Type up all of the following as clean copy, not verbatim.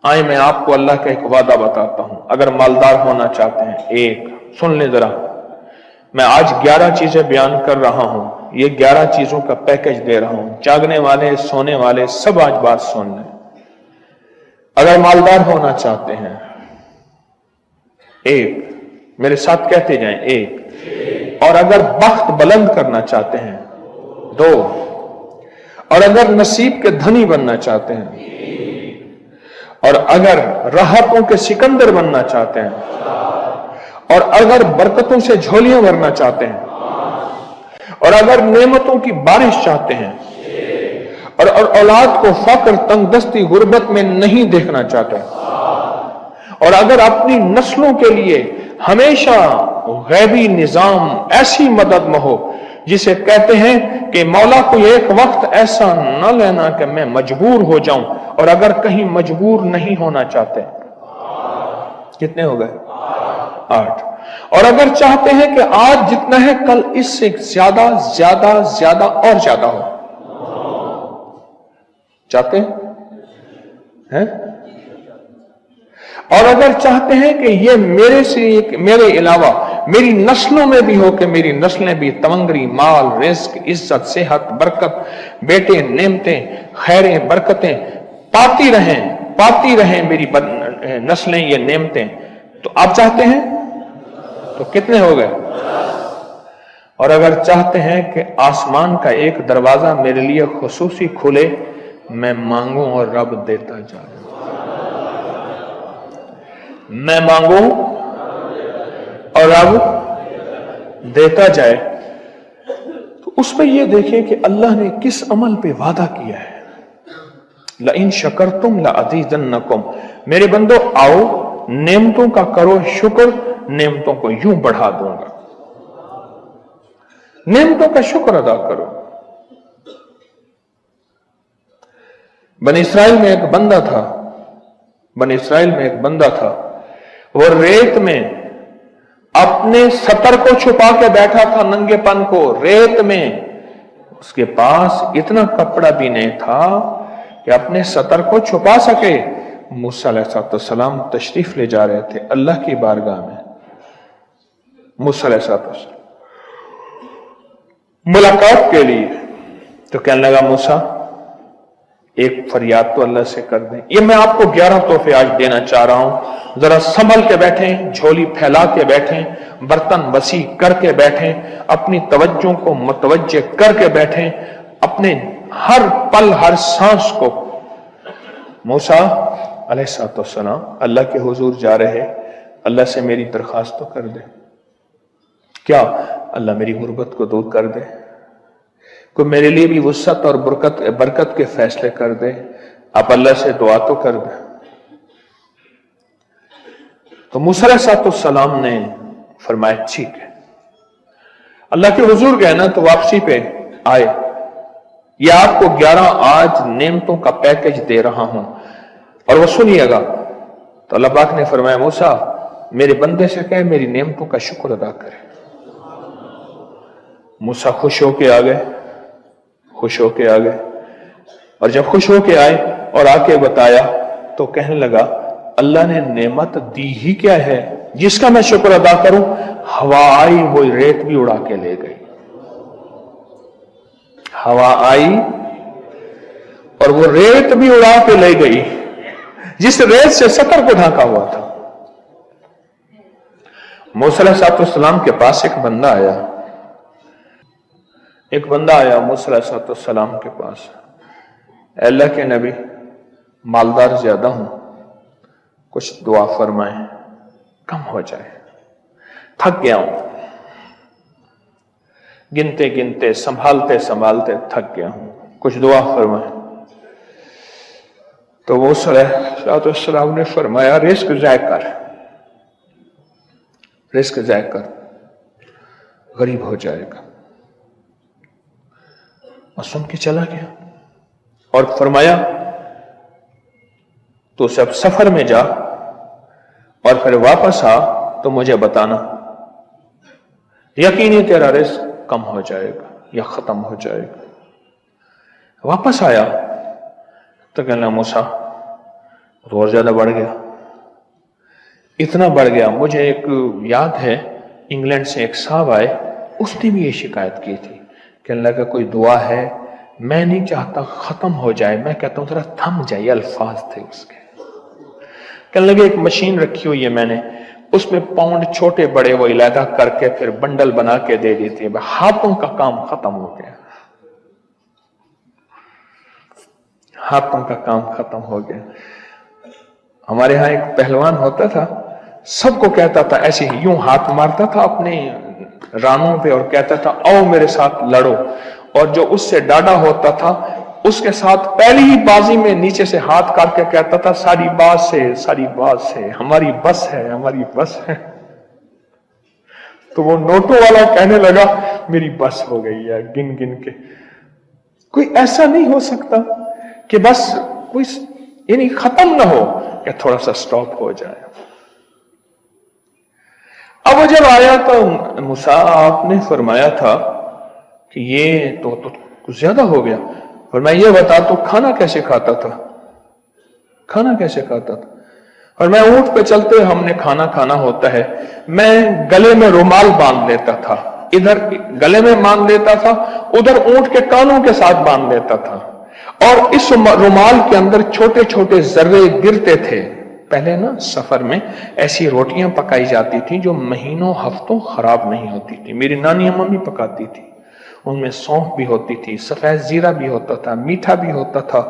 आए मैं आपको अल्लाह का एक वादा बताता हूं, अगर मालदार होना चाहते हैं, एक सुन ले जरा, मैं आज 11 चीजें बयान कर रहा हूं, ये 11 चीजों का पैकेज दे रहा हूं। जागने वाले, सोने वाले सब आज बात सुन लें। अगर मालदार होना चाहते हैं, एक, मेरे साथ कहते जाएं, एक। और अगर बख्त बुलंद करना चाहते हैं, दो। और अगर नसीब के धनी बनना चाहते हैं, और अगर राहतों के सिकंदर बनना चाहते हैं, और अगर बरकतों से झोलियां भरना चाहते हैं, और अगर नेमतों की बारिश चाहते हैं, और औलाद को फक्र, तंगदस्ती, गुर्बत में नहीं देखना चाहते, और अगर अपनी नस्लों के लिए हमेशा गैबी निजाम ऐसी मदद में हो जिसे कहते हैं कि मौला को एक वक्त ऐसा न लेना कि मैं मजबूर हो जाऊं, और अगर कहीं मजबूर नहीं होना चाहते, कितने हो गए? 8। और अगर चाहते हैं कि आज जितना है कल इससे ज्यादा ज्यादा ज्यादा और ज्यादा हो, चाहते हैं? और अगर चाहते हैं कि ये मेरे अलावा मेरी नस्लों में भी हो, कि मेरी नस्लें भी तमंगरी, माल, रिस्क, इज्जत, सेहत, बरकत, बेटे, नेमतें, खैरें, बरकतें पाती रहें मेरी नस्लें ये नेमतें, तो आप चाहते हैं? तो कितने हो गए? और अगर चाहते हैं कि आसमान का एक दरवाजा मेरे लिए खुसूसी खुले, मैं मांगूं और रब देता जाए, मैं मांगूं और रब देता जाए, तो उसमें यह देखें कि अल्लाह ने किस अमल पे वादा किया है। लइन शकरतुम लअज़ीदन्नकुम, मेरे बंदो आओ नेमतों का करो शुक्र, नेमतों को यूं बढ़ा दूंगा। नेमतों का शुक्र अदा करो। बनी इस्राइल में एक बंदा था, वो रेत में अपने सतर को छुपा के बैठा था, नंगेपन को रेत में। उसके पास इतना कपड़ा भी नहीं था कि अपने सतर को छुपा सके। मूसा अलैहिस्सलाम तशरीफ ले जा रहे थे अल्लाह की बारगाह में। मूसा अलैहिस्सलाम मुलाकात के लिए, तो कहने लगा मूसा एक फरियाद तो अल्लाह से कर दें। ये मैं आपको 11 तोहफे आज देना चाह रहा हूं, जरा संभल के बैठें, झोली फैला के बैठें, बर्तन वसी करके बैठें, अपनी तवज्जो को मुतवज्जे करके बैठें, अपने हर पल हर सांस को। मूसा अलैहिस्सलाम अल्लाह के हुजूर जा रहे, अल्लाह से मेरी दरखास्त तो कर दे। क्या? अल्लाह मेरी गुर्बत को दूर कर दे, कोई मेरे लिए भी वुसअत और बरकत के फैसले कर दे, आप अल्लाह से दुआ तो कर दे। तो मूसा अलैहिस्सलाम ने फरमाया ठीक है। अल्लाह के हुजूर गए ना, तो वापसी पे आए, ये आपको 11 आज नेमतों का पैकेज दे रहा हूं, और वो सुनिएगा। तो अल्लाह पाक ने फरमाया मूसा मेरे बंदे से कहे मेरी नेमतों का शुक्र अदा करे। मूसा खुश होके आ गए, और जब खुश होके आए और आके बताया, तो कहने लगा अल्लाह ने नेमत दी ही क्या है जिसका मैं शुक्र अदा करूं। हवा आई, वो रेत भी उड़ा के ले गई। हवा आई और वो रेत भी उड़ा के ले गई, जिस रेत से सतर को ढाका हुआ था। मूसा अलैहिस्सलाम के पास एक बंदा आया मूसा अलैहिस्सलाम के पास, अल्लाह के नबी मालदार ज्यादा हूं, कुछ दुआ फरमाएं, कम हो जाए, थक गया हूं, गिनते गिनते संभालते संभालते थक गया हूं, कुछ दुआ फरमाएं। तो मूसा अलैहिस्सलाम ने फरमाया रिस्क ज़ाय कर, गरीब हो जाएगा। और सुन के चला गया और फरमाया तो सब सफर में जा और फिर वापस आ तो मुझे बताना, यकीनी तेरा रिस्क कम हो जाएगा या खत्म हो जाएगा। वापस आया तो कहना मूसा तो और ज्यादा बढ़ गया, इतना बढ़ गया। मुझे एक याद है, इंग्लैंड से एक साहब आए, उसने भी ये शिकायत की थी, कहने लगा कोई दुआ है, मैं नहीं चाहता खत्म हो जाए, मैं कहता हूं जरा थम जाइए, अल्फाज थे उसके। कहने लगे एक मशीन रखी हुई है मैंने, उसमें पाउंड छोटे बड़े वो इलादा करके फिर बंडल बना के दे देती है, हाथों का काम खत्म हो गया, हाथों का काम खत्म हो गया। हमारे यहां एक पहलवान होता था, सबको कहता था ऐसे ही, यूं हाथ मारता था अपने रानों पे और कहता था आओ मेरे साथ लड़ो, और जो उससे डाढ़ा होता था उसके साथ पहली ही बाजी में नीचे से हाथ करके कहता था सारी बात से, सारी बात से, हमारी बस है, हमारी बस है। तो वो नोटों वाला कहने लगा मेरी बस हो गई है, गिन गिन के। कोई ऐसा नहीं हो सकता कि बस कोई यानी खत्म ना हो, कि थोड़ा सा स्टॉप हो जाए। अब वो जब आया तो मूसा आपने फरमाया था कि ये तो कुछ ज्यादा हो गया, और मैं ये बता तो खाना कैसे खाता था, खाना कैसे खाता था? और मैं ऊंट पे चलते हमने खाना खाना होता है, मैं गले में रुमाल बांध लेता था, इधर गले में बांध लेता था, उधर ऊंट के कानों के साथ बांध लेता था, और इस रुमाल के अंदर छोटे छोटे जर्रे गिरते थे। पहले ना सफर में ऐसी रोटियां पकाई जाती थी जो महीनों हफ्तों खराब नहीं होती थी, मेरी नानी अम्मा भी पकाती थी, उनमें सौंफ भी होती थी, सफेद जीरा भी होता था, मीठा भी होता था,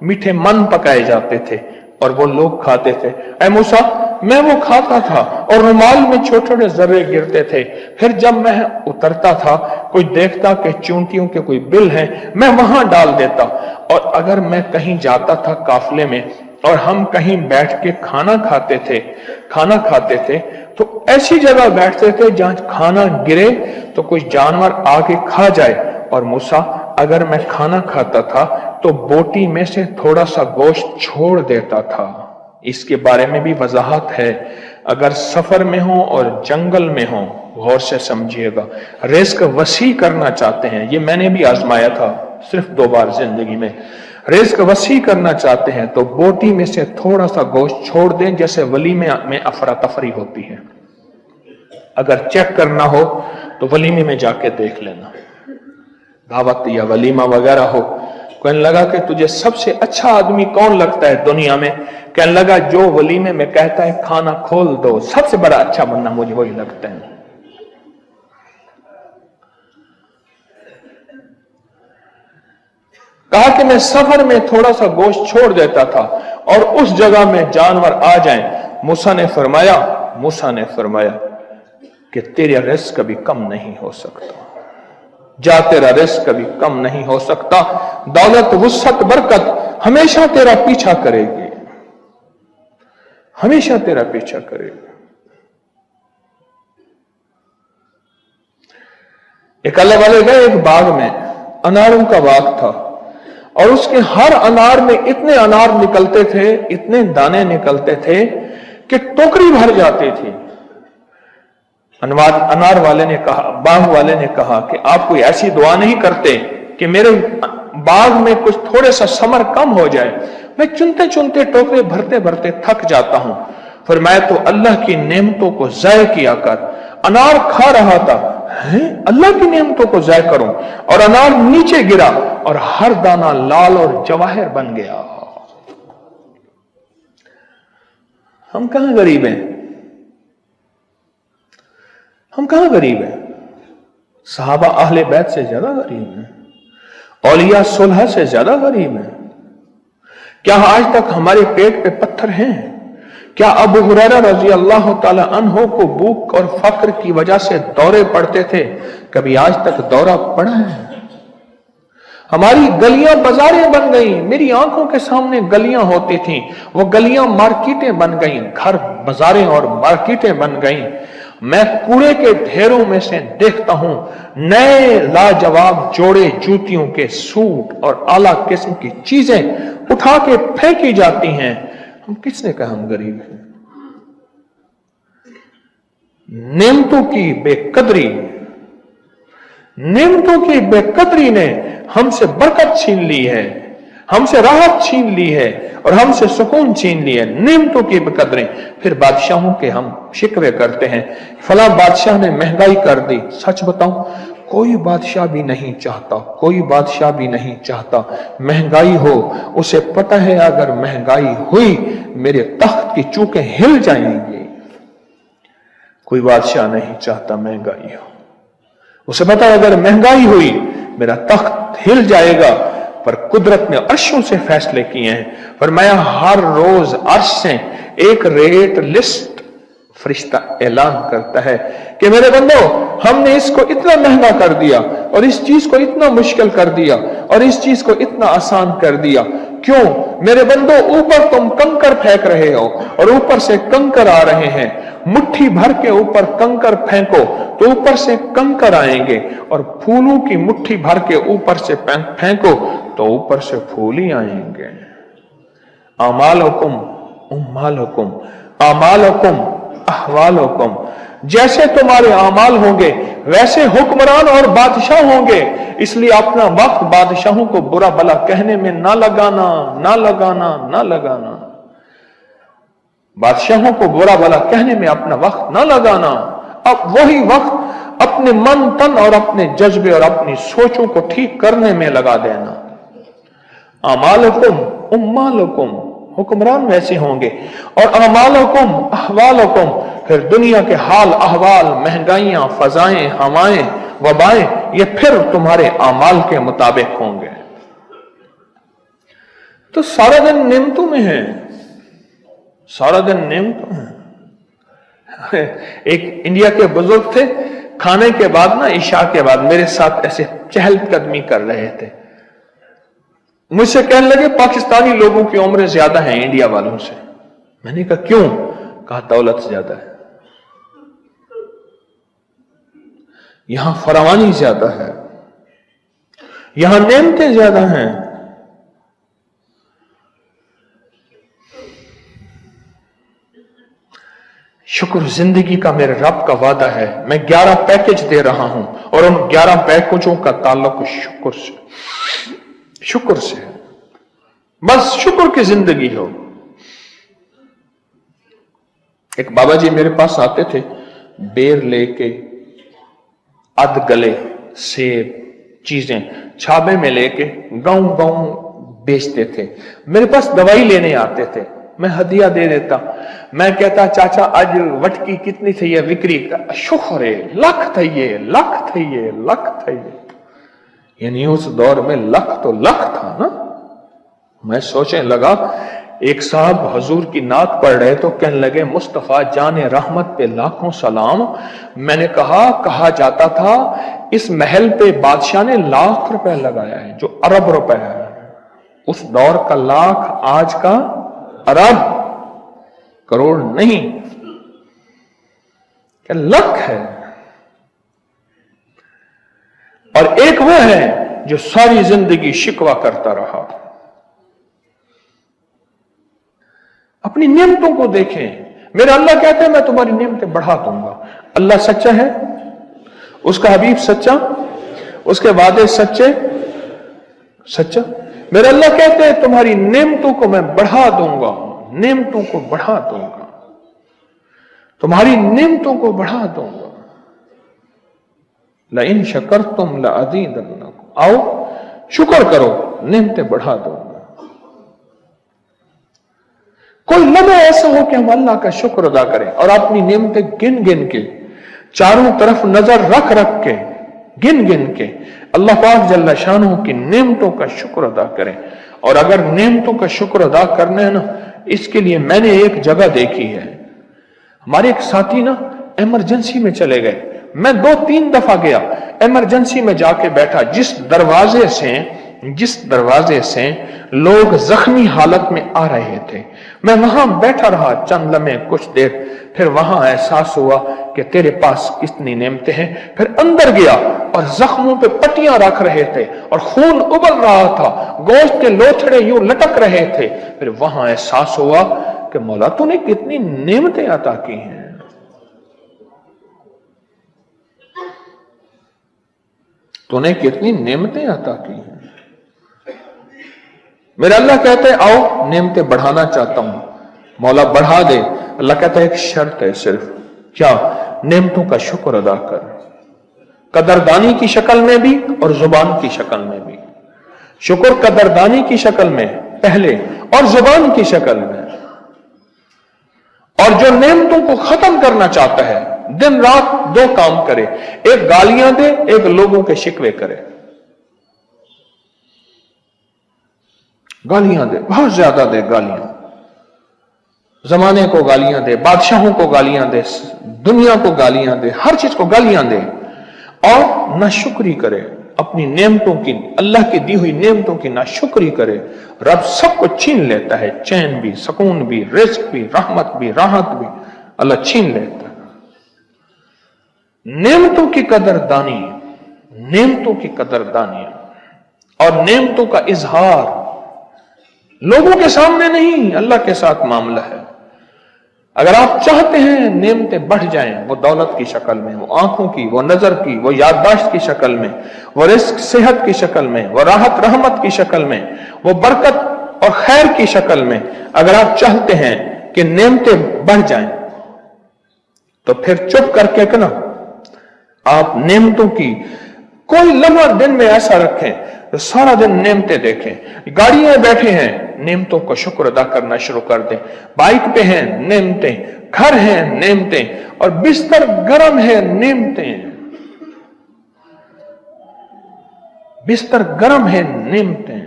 मीठे मन पकाए जाते थे और वो लोग खाते थे। ऐ मूसा मैं वो खाता था और रुमाल में छोटे छोटे जर्रे गिरते थे, फिर जब मैं उतरता था कोई देखता कि चूंटियों के कोई बिल है, मैं वहां डाल देता, और अगर मैं कहीं जाता था काफले में और हम कहीं बैठ के खाना खाते थे तो ऐसी जगह बैठते थे जहां खाना गिरे तो कोई जानवर आके खा जाए। और मूसा अगर मैं खाना खाता था तो बोटी में से थोड़ा सा गोश्त छोड़ देता था। इसके बारे में भी वजाहत है, अगर सफर में हो और जंगल में हो, गौर से समझिएगा, रिस्क वसी करना चाहते हैं, ये मैंने भी आजमाया था सिर्फ 2 बार जिंदगी में, रिस्क वसी करना चाहते हैं तो बोटी में से थोड़ा सा गोश्त छोड़ दें, जैसे वलीमे में अफरा तफरी होती है। अगर चेक करना हो तो वलीमे में जाके देख लेना, दावत या वलीमा वगैरह हो। कहने लगा कि तुझे सबसे अच्छा आदमी कौन लगता है दुनिया में? कहने लगा जो वलीमे में कहता है खाना खोल दो, सबसे बड़ा अच्छा बंदा मुझे वही लगता है। कहा कि मैं सफर में थोड़ा सा गोश्त छोड़ देता था और उस जगह में जानवर आ जाएं। मूसा ने फरमाया कि तेरा रिस्क कभी कम नहीं हो सकता, जा तेरा रिस्क कभी कम नहीं हो सकता, दौलत वुसअत बरकत हमेशा तेरा पीछा करेगी, हमेशा तेरा पीछा करेगी। एक अल्लाह वाले गए एक बाग में, अनारों का बाग था, और उसके हर अनार में इतने अनार निकलते थे, इतने दाने निकलते थे कि टोकरी भर जाती थी। अनार वाले ने कहा, बाग वाले ने कहा कि आप कोई ऐसी दुआ नहीं करते कि मेरे बाग में कुछ थोड़े सा समर कम हो जाए, मैं चुनते चुनते टोकरे भरते भरते थक जाता हूं, फिर मैं तो अल्लाह की नेमतों को ज़ाय किया कर। अनार खा रहा था, अल्लाह की नेमतों को ज़ाय करूं, और अनार नीचे गिरा और हर दाना लाल और जवाहर बन गया। हम कहां गरीब हैं, हम कहां गरीब हैं? सहाबा अहले बैत से ज्यादा गरीब हैं, औलिया सुलह से ज्यादा गरीब हैं। क्या आज तक हमारे पेट पे पत्थर हैं? क्या अबू हुरैरा रजी अल्लाह ताला अन्हो को भूख और फक्र की वजह से दौरे पड़ते थे? कभी आज तक दौरा पड़ा है? हमारी गलियां बाजारें बन गई, मेरी आंखों के सामने गलियां होती थी, वो गलियां मार्केटें बन गई, घर बाजारें और मार्केटें बन गई। मैं कूड़े के ढेरों में से देखता हूं नए लाजवाब जोड़े जूतियों के सूट और आला किस्म की चीजें उठा के फेंकी जाती हैं। हम किसने कहा हम गरीब हैं? नेमतों की बेकदरी ने हमसे बरकत छीन ली है, हमसे राहत छीन ली है और हमसे सुकून छीन ली है, नेमतों की बेकदरी। फिर बादशाहों के हम शिकवे करते हैं, फला बादशाह ने महंगाई कर दी। सच बताऊं, कोई बादशाह भी नहीं चाहता, कोई बादशाह भी नहीं चाहता महंगाई हो। उसे पता है अगर महंगाई हुई मेरे तख्त की चूकें हिल जाएंगी। कोई बादशाह नहीं चाहता महंगाई हो, उसे पता है अगर महंगाई हुई मेरा तख्त हिल जाएगा। पर कुदरत ने अर्शों से फैसले किए हैं। फरमाया हर रोज अर्श से एक रेट लिस्ट फरिश्ता ऐलान करता है कि मेरे बंदो, हमने इसको इतना महंगा कर दिया और इस चीज को इतना मुश्किल कर दिया और इस चीज को इतना आसान कर दिया। क्यों मेरे बंदो, ऊपर तुम कंकर फेंक रहे हो और ऊपर से कंकर आ रहे हैं। मुट्ठी भर के ऊपर कंकर फेंको तो ऊपर से कंकर आएंगे, और फूलों की मुट्ठी भर के ऊपर से फेंको तो ऊपर से फूल ही आएंगे। अमालुकुम उम्मालुकुम अमालुकुम अहवालुकुम, जैसे तुम्हारे अमाल होंगे वैसे हुक्मरान और बादशाह होंगे। इसलिए अपना वक्त बादशाहों को बुरा भला कहने में ना लगाना, ना लगाना, ना लगाना। बादशाहों को बुरा भला कहने में अपना वक्त ना लगाना। अब वही वक्त अपने मन तन और अपने जज्बे और अपनी सोचों को ठीक करने में लगा देना। अमालुकुम उम्मालुकुम, हुक्मरान वैसे होंगे, और अमालुकुम अहवालुकुम, फिर दुनिया के हाल अहवाल, महंगाइयां, फजाएं, हवाएं, वबाएं, ये फिर तुम्हारे अमाल के मुताबिक होंगे। तो सारा दिन नेमतों में है, सारा दिन नेमतों में। एक इंडिया के बुजुर्ग थे, खाने के बाद ना, इशा के बाद मेरे साथ ऐसे चहलकदमी कर रहे थे। मुझसे कहने लगे पाकिस्तानी लोगों की उम्र ज्यादा है इंडिया वालों से। मैंने कहा क्यों? कहा दौलत ज्यादा है, यहां फरावानी ज्यादा है, यहां नेमतें ज्यादा हैं। शुक्र जिंदगी का मेरे रब का वादा है, मैं 11 पैकेज दे रहा हूं और उन 11 पैकेजों का ताल्लुक शुक्र से, शुक्र से है। बस शुक्र की जिंदगी हो। एक बाबा जी मेरे पास आते थे, बेर लेके, अध गले सेब, चीजें छाबे में लेके गांव गांव बेचते थे। मेरे पास दवाई लेने आते थे, मैं हदिया दे देता। मैं कहता चाचा आज वटकी कितनी थी है विक्री का? शुक्र है, लख थी ये, लख थी ये, लख थी ये। यानी उस दौर में लख तो लख था ना। मैं सोचने लगा, एक साहब हजूर की नात पढ़ रहे तो कहने लगे मुस्तफा जाने रहमत पे लाखों सलाम। मैंने कहा जाता था इस महल पे बादशाह ने लाख रुपए लगाया है, जो अरब रुपए है। उस दौर का लाख, आज का अरब, करोड़ नहीं, क्या लख है। और एक वो है जो सारी जिंदगी शिकवा करता रहा। अपनी नियमतों को देखें। मेरा अल्लाह कहते हैं मैं तुम्हारी नियमतें बढ़ा दूंगा। अल्लाह सच्चा है, उसका हबीब सच्चा, उसके वादे सच्चे, सच्चा। मेरा अल्लाह कहते हैं तुम्हारी नियमतों को मैं बढ़ा दूंगा, नियमतों को बढ़ा दूंगा, तुम्हारी नियमतों को बढ़ा दूंगा। लइन शकरतुम लअज़ीदन्नकुम, आओ शुक्र करो, नियमतें बढ़ा दूंगा। कोई लम्हा ऐसा हो कि हम अल्लाह का शुक्र अदा करें और अपनी नियमतें गिन गिन के, चारों तरफ नजर रख रख के, गिन गिन के अल्लाह पाक जल्ला शानहू की नेमतों का शुक्र अदा करें। और अगर नेमतों का शुक्र अदा करना है ना, इसके लिए मैंने एक जगह देखी है। हमारे एक साथी ना इमरजेंसी में चले गए, मैं 2-3 दफा गया, इमरजेंसी में जाके बैठा। जिस दरवाजे से लोग जख्मी हालत में आ रहे थे, मैं वहां बैठा रहा चंद लम्हे, कुछ देर। फिर वहां एहसास हुआ कि तेरे पास कितनी नेमतें हैं। फिर अंदर गया और जख्मों पे पट्टियां रख रहे थे और खून उबल रहा था, गोश्त के लोथड़े यूं लटक रहे थे। फिर वहां एहसास हुआ कि मौला तूने कितनी नेमतें अता की हैं, तूने कितनी नेमतें अता की हैं। मेरा अल्लाह कहते हैं आओ नेमतें बढ़ाना चाहता हूं, मौला बढ़ा दे। अल्लाह कहता है एक शर्त है सिर्फ, क्या? नेमतों का शुक्र अदा कर, कदरदानी की शक्ल में भी और जुबान की शक्ल में भी। शुक्र कदरदानी की शक्ल में पहले और जुबान की शक्ल में। और जो नेमतों को खत्म करना चाहता है दिन रात दो काम करे, एक गालियां दे, एक लोगों के शिकवे करे। गालियां दे, बहुत ज्यादा दे गालियां, जमाने को गालियां दे, बादशाहों को गालियां दे, दुनिया को गालियां दे, हर चीज को गालियां दे, और नाशुक्री करे अपनी नेमतों की, अल्लाह की दी हुई नेमतों की नाशुक्री करे। रब सब कुछ छीन लेता है, चैन भी, सुकून भी, रिज्क भी, रहमत भी, राहत भी अल्लाह छीन लेता है। नेमतों की कदरदानी, नेमतों की कदरदानी और नेमतों का इजहार लोगों के सामने नहीं, अल्लाह के साथ मामला है। अगर आप चाहते हैं नेमतें बढ़ जाएं, वो दौलत की शक्ल में, वो आंखों की, वो नजर की, वो याददाश्त की शक्ल में, वो रिस्क सेहत की शक्ल में, वो राहत रहमत की शक्ल में, वो बरकत और खैर की शक्ल में, अगर आप चाहते हैं कि नेमतें बढ़ जाएं, तो फिर चुप करके ना आप नेमतों की कोई लम्हा दिन में ऐसा रखें तो सारा दिन नेमतें देखें। गाड़ियों में बैठे हैं, नेमतों का शुक्र अदा करना शुरू कर दें। बाइक पे हैं, नेमतें, घर हैं, नेमतें, और बिस्तर गर्म है, नेमतें, बिस्तर गर्म है, नेमतें,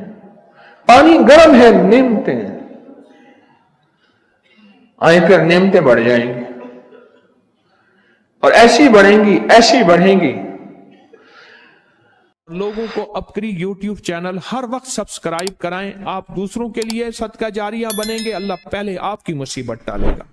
पानी गर्म है, नेमतें। आए फिर नेमतें बढ़ जाएंगी और ऐसी बढ़ेंगी, ऐसी बढ़ेंगी। लोगों को अपनी YouTube चैनल हर वक्त सब्सक्राइब कराएं। आप दूसरों के लिए सदका जारिया बनेंगे, अल्लाह पहले आपकी मुसीबत टालेगा।